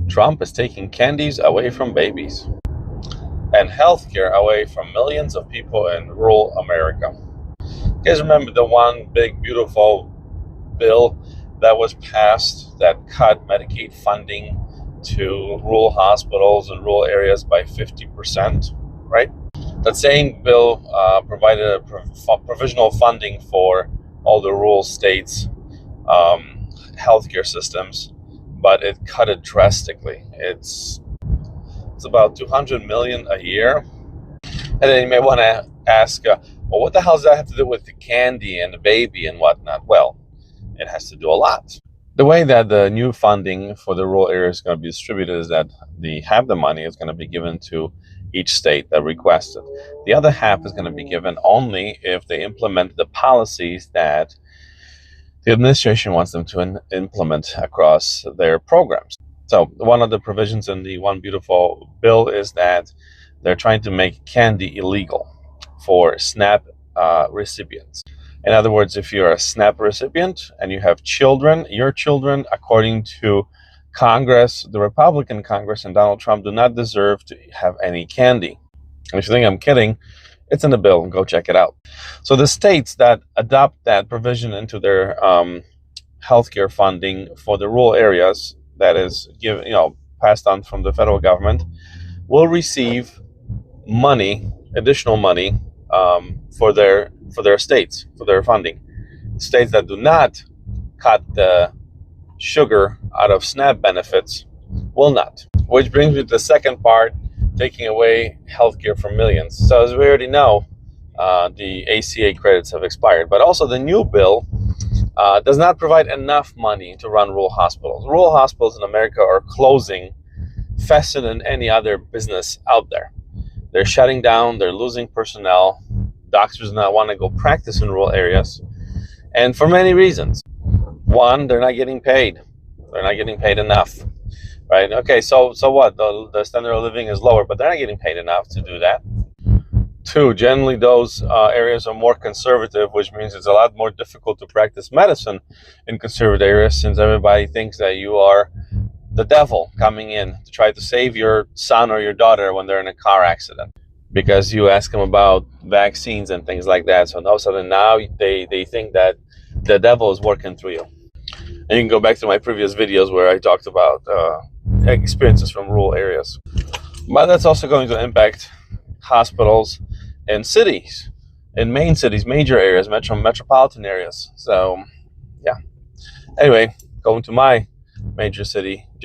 Trump is taking candies away from babies and healthcare away from millions of people in rural America. You guys remember the one big, beautiful bill that was passed that cut Medicaid funding to rural hospitals and rural areas by 50%, right? That same bill provided a provisional funding for all the rural states' healthcare systems, but it cut it drastically. It's about 200 million a year. And then you may want to ask, well, what the hell does that have to do with the candy and the baby and whatnot? Well, it has to do a lot. The way that the new funding for the rural areas is going to be distributed is that half the money is going to be given to each state that requests it. The other half is going to be given only if they implement the policies that the administration wants them to implement across their programs. So one of the provisions in the One Beautiful bill is that they're trying to make candy illegal for SNAP recipients. In other words, if you're a SNAP recipient and you have children, your children, according to Congress, the Republican Congress and Donald Trump, do not deserve to have any candy. And if you think I'm kidding, it's in the bill. Go check it out. So the states that adopt that provision into their healthcare funding for the rural areas, that is passed on from the federal government, will receive money, additional money, for their states, for their funding. States that do not cut the sugar out of SNAP benefits will not. Which brings me to the second part, taking away healthcare from millions. So as we already know, the ACA credits have expired, but also the new bill does not provide enough money to run rural hospitals. Rural hospitals in America are closing faster than any other business out there. They're shutting down, they're losing personnel. Doctors do not want to go practice in rural areas, and for many reasons. One, they're not getting paid. They're not getting paid enough, right? Okay, so what? The standard of living is lower, but they're not getting paid enough to do that. Two, generally those areas are more conservative, which means it's a lot more difficult to practice medicine in conservative areas, since everybody thinks that you are the devil coming in to try to save your son or your daughter when they're in a car accident, because you ask them about vaccines and things like that. So all of a sudden now they think that the devil is working through you. And you can go back to my previous videos where I talked about experiences from rural areas. But that's also going to impact hospitals in cities, in main cities, major areas, metropolitan areas. So yeah. Anyway, going to my major city,